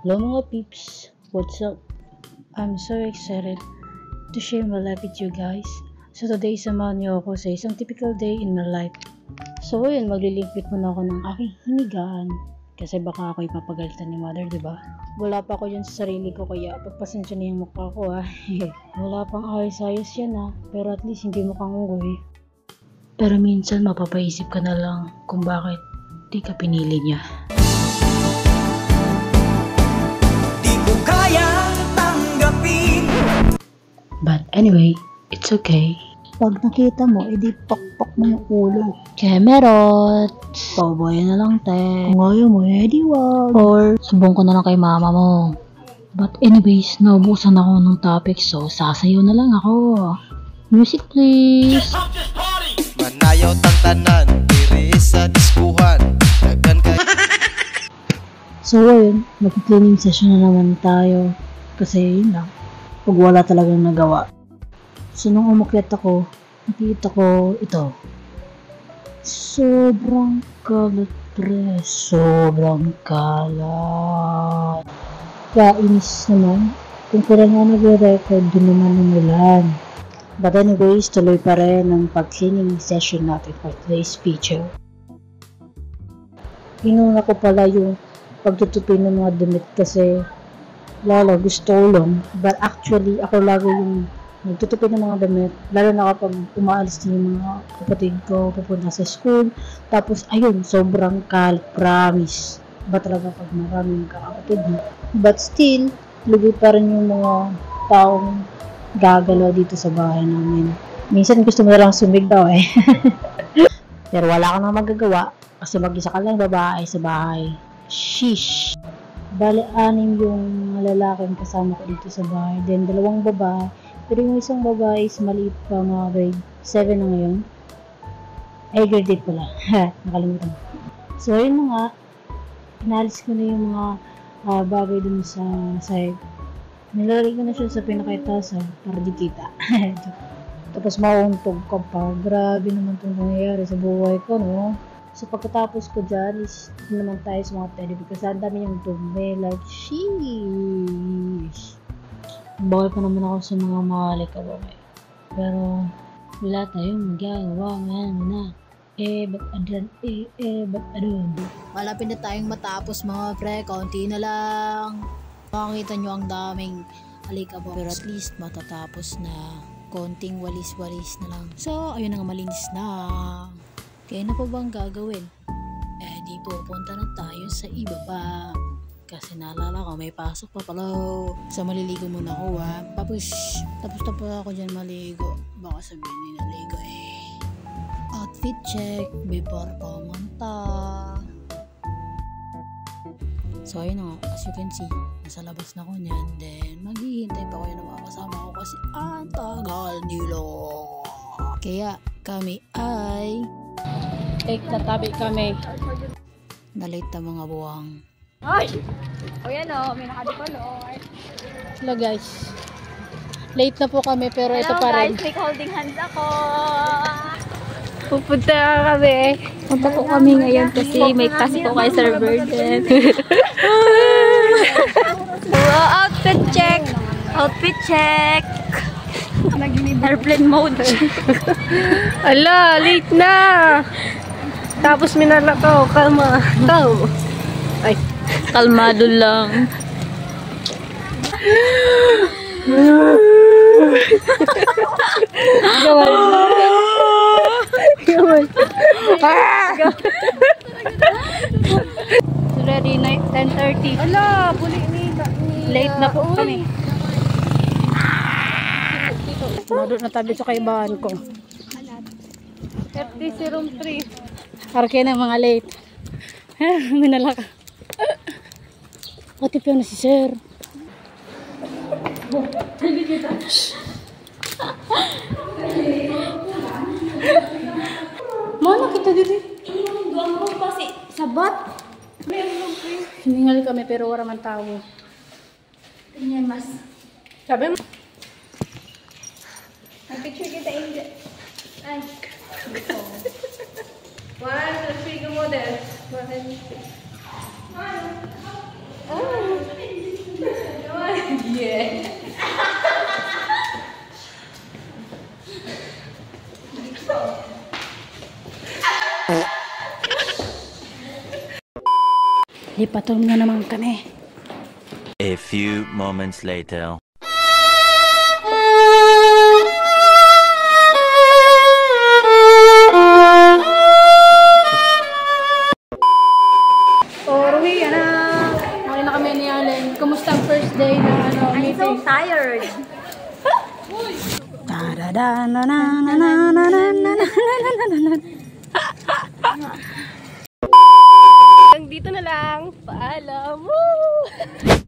Hello mga peeps, what's up? I'm so excited to share my life with you guys. So today, samahan niyo ako sa isang typical day in my life. So ayun, maglilimpit muna ako ng aking hinigaan. Kasi baka ako ipapagalitan ni mother, diba? Wala pa ako dyan sa sarili ko, kaya pagpasensya na yung mukha ko ha. Wala pang ayos-ayos yan ha, pero at least hindi mukhang unggoy. Pero minsan mapapaisip ka na lang kung bakit di ka pinili niya. But anyway, it's okay. Pag nakita mo, edi pakpak mo yung ulo. Kemerot! Pabayan na lang, te. Kung ayaw mo, edi wag. Or, sumbong ko na lang kay mama mo. But anyways, naubusan ako ng topic, so sasayaw na lang ako. Music please! Manayaw tang tanan, diri sa diskuhan. Dagan ka. So ayun, mag-cleaning session na naman tayo. Kasi yun lang. Pag wala talagang nagawa. So nung umakyat ako, nakita ko ito. Sobrang kalat pre. Sobrang kalat. Kainis naman. Kung kailan nga nag-record, dun naman umulan. But anyways, tuloy pa rin ang pag-cleaning session natin for today's picture. Inuna ko pala yung pagtutupin ng mga damit kasi lalo gusto ko lang, but actually ako lagi yung nagtutupi ng mga damit, lalo na kapag umaalis din yung mga kapatid ko pupunta sa school, tapos ayun, sobrang kalat, promise. Ba talaga pag maraming kakapatid mo, but still lugi pa rin yung mga taong gagalaw dito sa bahay namin. Minsan gusto mo na lang sumigaw eh. Pero wala ka nang magagawa kasi mag-isa ka lang babae sa bahay. Sheesh! Bale, 6 yung mga lalaking kasama ko dito sa bahay. Then, 2 babae. Pero yung isang babae is maliit pa, mga grade 7 na ngayon. Ay, grade 8 pala. Nakalimutan. So, yun na nga. Inalis ko na yung mga bagay dun sa side. Nilalagay ko na siya sa pinakaitasan para di kita. Tapos, mauuntog ka pa. Grabe naman itong nangyayari sa buhay ko, no? So, pagkatapos ko dyan, is naman tayo sa mga teddy because ang dami yung dumi. Like, sheesh. Bawal pa naman ako sa mga malikabaway. Pero, wala tayong magagawa. Ngayon na. Ba't adan? Ba't adan? Malapit na tayong matapos mga pre. Kaunti na lang. Makikita nyo ang daming alikabok. Pero at least matatapos na. Konting walis-walis na lang. So, ayun na nga, malinis na. Kaya na pa bang gagawin? Di pupunta na tayo sa iba pa. Kasi naalala ko, may pasok pa pala. So maliligo muna ako ha. Tapos ako dyan maligo. Baka sabihin nila ligo eh. Outfit check before pumunta. So ayun na nga, as you can see, nasa labas na ko niyan. Then maghihintay pa ko yung mga kasama ko kasi ang tagal nilo. Kaya kami ay Tatabi kami. nalate na mga buwang. Ay! O yan o, may nakadipolor. Hello guys. Late na po kami pero ito Hello pa rin. guys, may holding hands ako. Pupunta kami. Punta po kami ngayon kasi may class po kay Sir Burden. Wow, outfit check! Outfit check! Airplane mode. Ala, late na! Tapos minala ko, kalma. Ay, kalmado lang. Gawin. Ready night 10:30. Ala, buli ni. Late na po kami. Nandun na tabi sa kaibahan ko. 30 room 3. Arke na mga late. Minala ka. Pati pa na si sir. Mana kita dito? Duwang mo pa si Sabat. Hiningal kami pero wala man tao. Ganyan mas. Sabi mo? Ang picture kita in ay. One, let's see the model. One. Oh. Lipatong na naman kami. A few moments later. Uwi na. Okay na kami ni Allen. Kumusta ang first day na meeting? I'm so tired. Dito na lang. Paalam. Woo!